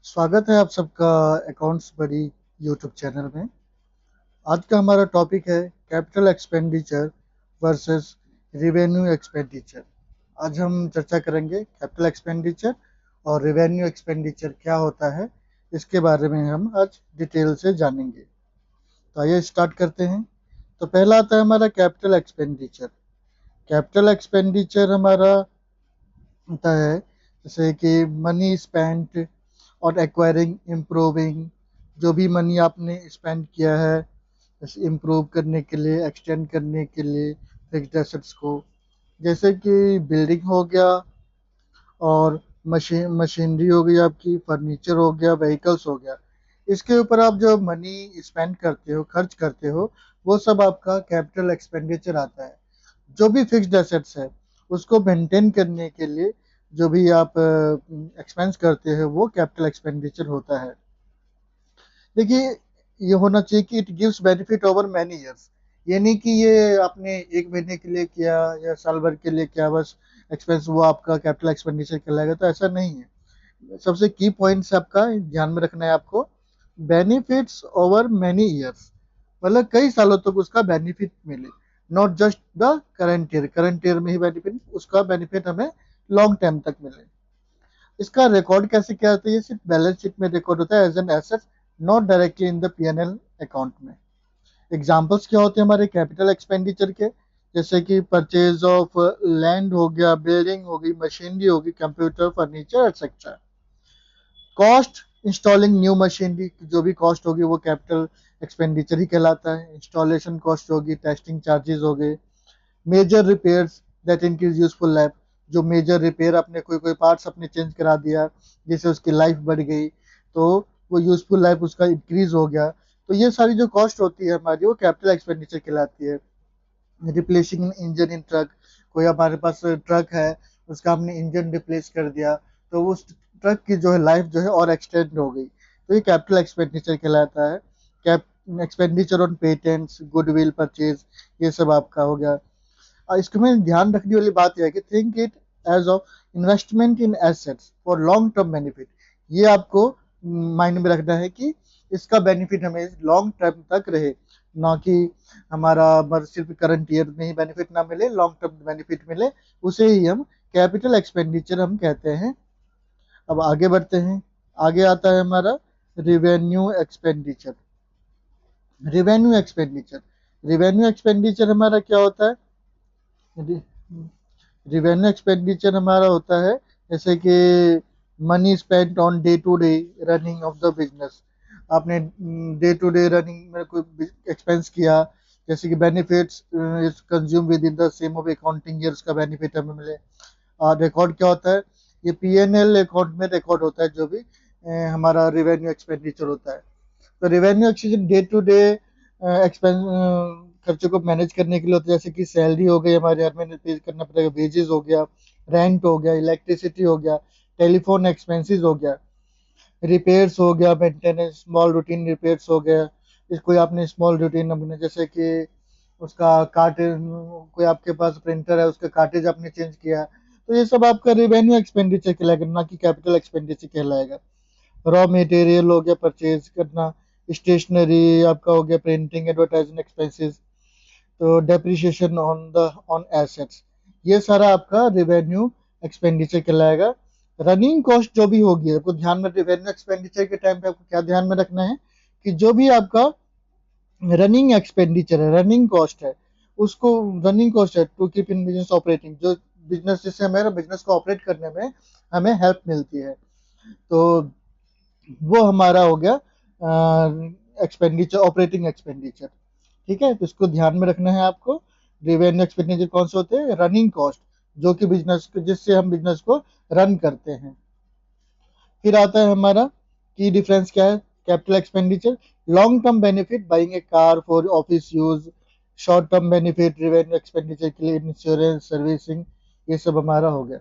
स्वागत है आप सबका अकाउंट्स बड़ी यूट्यूब चैनल में। आज का हमारा टॉपिक है capital expenditure versus revenue expenditure. आज हम चर्चा करेंगे कैपिटल एक्सपेंडिचर और रिवेन्यू एक्सपेंडिचर क्या होता है, इसके बारे में हम आज डिटेल से जानेंगे। तो आइए स्टार्ट करते हैं। तो पहला आता है हमारा कैपिटल एक्सपेंडिचर। कैपिटल एक्सपेंडिचर हमारा होता है जैसे कि मनी स्पेंट और एक्वायरिंग इम्प्रूविंग, जो भी मनी आपने स्पेंड किया है जैसे इम्प्रूव करने के लिए, एक्सटेंड करने के लिए फिक्स्ड एसेट्स को, जैसे कि बिल्डिंग हो गया और मशीनरी हो गई, आपकी फर्नीचर हो गया, व्हीकल्स हो गया। इसके ऊपर आप जो मनी स्पेंड करते हो, खर्च करते हो, वो सब आपका कैपिटल एक्सपेंडिचर आता है। जो भी फिक्स्ड एसेट्स है उसको मेंटेन करने के लिए जो भी आप एक्सपेंस करते हो वो कैपिटल एक्सपेंडिचर होता है। देखिए, ये होना चाहिए कि it gives benefit over many years. ये नहीं कि ये आपने एक महीने के लिए किया या साल भर के लिए किया बस एक्सपेंस वो आपका कैपिटल एक्सपेंडिचर कहलाएगा, तो ऐसा नहीं है। सबसे की पॉइंट्स आपका ध्यान में रखना है आपको। बेनिफिट्स ओवर मैनी ईयर्स, मतलब कई सालों तक उसका बेनिफिट मिले, not just the current year में ही बेनिफिट, उसका बेनिफिट हमें लॉन्ग टाइम तक मिले। इसका रिकॉर्ड कैसे किया जाता है? ये सिर्फ बैलेंस शीट में रिकॉर्ड होता है as an asset, not directly in the PNL account में। एग्जाम्पल्स क्या होते हैं हमारे कैपिटल एक्सपेंडिचर के? जैसे कि परचेज ऑफ लैंड हो गया, बिल्डिंग हो गई, मशीनरी होगी, computer, furniture etcetera. Cost installing new machinery, जो भी कॉस्ट होगी वो कैपिटल एक्सपेंडिचर ही कहलाता है। इंस्टॉलेशन कॉस्ट होगी, टेस्टिंग चार्जेस हो गए। Major repairs that increase useful life, जो मेजर रिपेयर अपने कोई कोई पार्ट्स अपने चेंज करा दिया जिससे उसकी लाइफ बढ़ गई, तो वो यूजफुल लाइफ उसका इंक्रीज हो गया, तो ये सारी जो कॉस्ट होती है हमारी वो कैपिटल एक्सपेंडिचर कहलाती है। रिप्लेसिंग इंजन इन ट्रक, कोई हमारे पास ट्रक है, उसका हमने इंजन रिप्लेस कर दिया, तो उस ट्रक की जो है लाइफ जो है और एक्सटेंड हो गई, तो ये कैपिटल एक्सपेंडिचर कहलाता है। Cap expenditure on patents, goodwill purchase, ये सब आपका हो गया। और इसको में ध्यान रखने वाली बात यह है कि think it as of investment in assets for long term benefit. ये आपको माइंड में रखना है कि इसका बेनिफिट हमें लॉन्ग टर्म तक रहे, ना कि हमारा बस सिर्फ करंट ईयर में ही बेनिफिट ना मिले, लॉन्ग टर्म बेनिफिट मिले, उसे ही हम कैपिटल एक्सपेंडिचर हम कहते हैं। अब आगे बढ़ते हैं। आगे आता है हमारा revenue expenditure. Revenue expenditure, revenue expenditure हमारा क्या होता है? रिवेन्यू एक्सपेंडिचर हमारा होता है जैसे कि money spent on day to day running of the business. आपने डे टू डे रनिंग में कोई एक्सपेंस किया, जैसे कि benefits is consume with in the same of accounting years का बेनिफिट हमें मिले। और रिकॉर्ड क्या होता है? ये पीएनएल अकाउंट में रिकॉर्ड होता है जो भी हमारा रिवेन्यू एक्सपेंडिचर होता है। तो revenue exchange day to day expense खर्चों को मैनेज करने के लिए होता है, जैसे कि सैलरी हो गई, हमारे हर महीने पे करना पड़ेगा, वेजेस हो गया, रेंट हो गया, इलेक्ट्रिसिटी हो गया, टेलीफोन एक्सपेंसेस हो गया, रिपेयर्स हो गया, मेंटेनेंस, स्मॉल रूटीन रिपेयर्स हो गया। इस कोई आपने स्मॉल रूटीन अपने जैसे कि उसका कार्ट, कोई आपके पास प्रिंटर है उसका कार्टेज आपने चेंज किया, तो ये सब आपका रिवेन्यू एक्सपेंडिचर कहलाएगा, ना कि कैपिटल एक्सपेंडिचर कहलाएगा। रॉ मटेरियल हो गया परचेज करना, स्टेशनरी आपका हो गया, प्रिंटिंग, एडवर्टाइजिंग एक्सपेंसेस, तो डेप्रिसिएशन ऑन एसेट्स, ये सारा आपका रिवेन्यू एक्सपेंडिचर कहलाएगा। रनिंग कॉस्ट जो भी होगी आपको ध्यान में, रिवेन्यू एक्सपेंडिचर के टाइम पे आपको क्या ध्यान में रखना है कि जो भी आपका रनिंग एक्सपेंडिचर है, रनिंग कॉस्ट है, उसको रनिंग कॉस्ट है to keep in business operating, जो बिजनेस जिससे हमारे बिजनेस को ऑपरेट करने में हमें हेल्प मिलती है, तो वो हमारा हो गया एक्सपेंडिचर, ऑपरेटिंग एक्सपेंडिचर। ठीक है, तो इसको ध्यान में रखना है आपको। रिवेन्यू एक्सपेंडिचर कौन से होते हैं? रनिंग कॉस्ट, जो कि बिजनेस जिससे हम बिजनेस को रन करते हैं। फिर आता है हमारा की डिफरेंस क्या है? Capital expenditure, long term benefit buying A car for office use, short term benefit revenue expenditure के लिए इंश्योरेंस, सर्विसिंग, ये सब हमारा हो गया।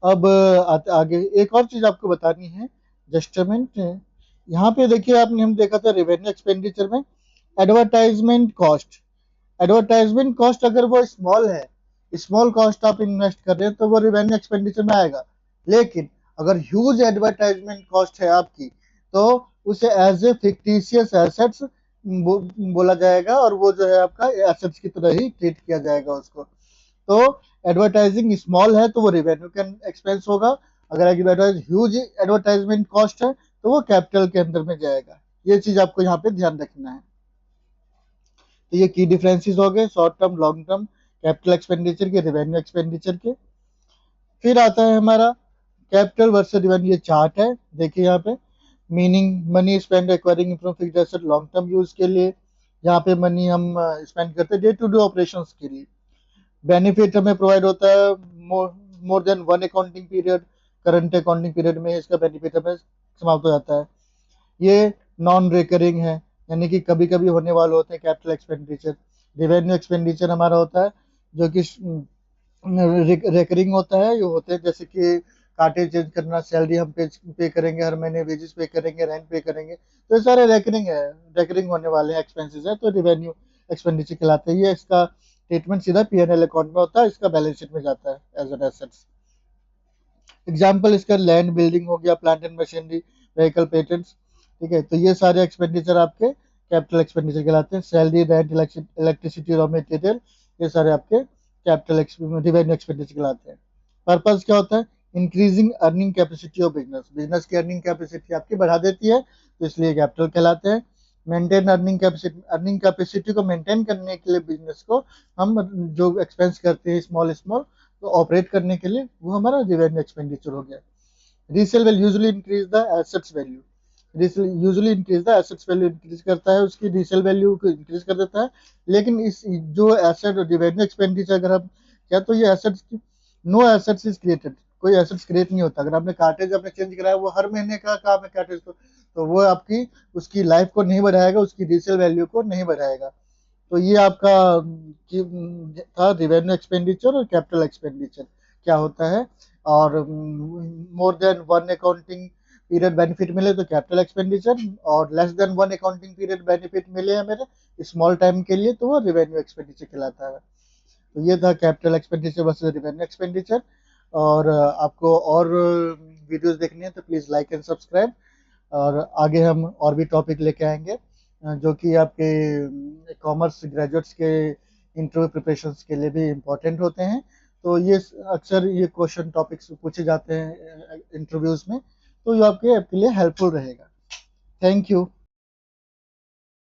अब आगे एक और चीज आपको बतानी है, जस्टमेंट। यहाँ पे देखिए, आपने हम देखा था रिवेन्यू एक्सपेंडिचर में एडवर्टाइजमेंट कॉस्ट। एडवर्टाइजमेंट कॉस्ट अगर वो स्मॉल है, स्मॉल कॉस्ट आप इन्वेस्ट कर रहे हैं तो वो रिवेन्यू एक्सपेंडिचर में आएगा। लेकिन अगर ह्यूज एडवर्टाइजमेंट कॉस्ट है आपकी तो उसे एज ए फिक्टिशियस एसेट्स बोला जाएगा और वो जो है आपका एसेट्स की तरह ही ट्रीट किया जाएगा उसको। तो एडवर्टाइजिंग स्मॉल है तो वो रिवेन्यू का एक्सपेंस होगा, अगर एडवर्टाइज ह्यूज एडवर्टाइजमेंट कॉस्ट है तो वो कैपिटल के अंदर में जाएगा। ये चीज आपको यहाँ पे ध्यान रखना है। तो ये की डिफरेंसेस हो गए short term long term capital expenditure के, रेवेन्यू एक्सपेंडिचर के। फिर आता है हमारा कैपिटल वर्सेस रेवेन्यू, ये चार्ट है देखिए यहाँ पे। Meaning money spend acquiring from fixed asset long term use के लिए, यहाँ पे मनी हम स्पेंड करते हैं डे टू डे ऑपरेशंस के लिए। बेनिफिट हमें प्रोवाइड होता है more than one accounting period, current accounting period में इसका बेनिफिट हमें समाप्त हो जाता है। ये नॉन रिकरिंग है, यानी कि कभी कभी होने वाले होते हैं कैपिटल एक्सपेंडिचर। रेवेन्यू एक्सपेंडिचर हमारा होता है जो कि रिकरिंग होता है, ये होते हैं जैसे कि काटे चेंज करना, सैलरी हम पे करेंगे हर महीने, वेजेस पे करेंगे, रेंट पे करेंगे, तो ये सारे रेकरिंग है, रेकरिंग होने वाले एक्सपेंसेस है, तो रेवेन्यू एक्सपेंडिचर कहलाते हैं। ये इसका स्टेटमेंट सीधा पीएनएल अकाउंट में होता है, इसका बैलेंस शीट में जाता है एज एन एसेट्स। एग्जाम्पल इसका लैंड बिल्डिंग हो गया, plant and machinery, vehicle patents, ठीक है। तो ये सारे एक्सपेंडिचर आपके कैपिटल एक्सपेंडिचर कहलाते हैं। Salary, rent, electricity, raw material, ये सारे आपके कैपिटल रिवेन्यू एक्सपेंडिचर कहलाते हैं। पर्पज क्या होता है? Increasing earning capacity of business, business की अर्निंग कैपेसिटी आपकी बढ़ा देती है, तो इसलिए कैपिटल कहलाते हैं। मेंटेन अर्निंग कैपेसिटी को मेंटेन करने के लिए बिजनेस को हम जो एक्सपेंस करते हैं स्मॉल स्मॉल, तो ऑपरेट करने के लिए वो हमारा रिवेन्यू एक्सपेंडिचर हो गया। Resale value usually increase the assets value, resale usually increase the assets value, increase करता है उसकी रीसेल वैल्यू को इंक्रीज कर देता है। लेकिन इस जो एसेट रिवेन्यू एक्सपेंडिचर अगर हम क्या, तो ये assets no assets is created, कोई एसेट्स क्रिएट नहीं होता। अगर आपने कार्टेज आपने चेंज कराया, वो हर महीने का काम है कार्टेज तो वो आपकी उसकी लाइफ को नहीं बढ़ाएगा, उसकी रीसेल वैल्यू को नहीं बढ़ाएगा। तो ये आपका था रिवेन्यू एक्सपेंडिचर और कैपिटल एक्सपेंडिचर क्या होता है। और more than one accounting period benefit मिले तो कैपिटल एक्सपेंडिचर, और less than one accounting period benefit मिले है मेरे स्मॉल टाइम के लिए, तो वो रिवेन्यू एक्सपेंडिचर कहलाता है। तो ये था capital expenditure versus revenue expenditure. और आपको और वीडियोस देखनी है तो प्लीज़ लाइक एंड सब्सक्राइब। और आगे हम और भी टॉपिक लेके आएंगे जो कि आपके कॉमर्स ग्रेजुएट्स के इंटरव्यू प्रिपरेशंस के लिए भी इम्पोर्टेंट होते हैं। तो ये अक्सर ये क्वेश्चन टॉपिक्स पूछे जाते हैं इंटरव्यूज में, तो ये आपके लिए हेल्पफुल रहेगा। Thank you.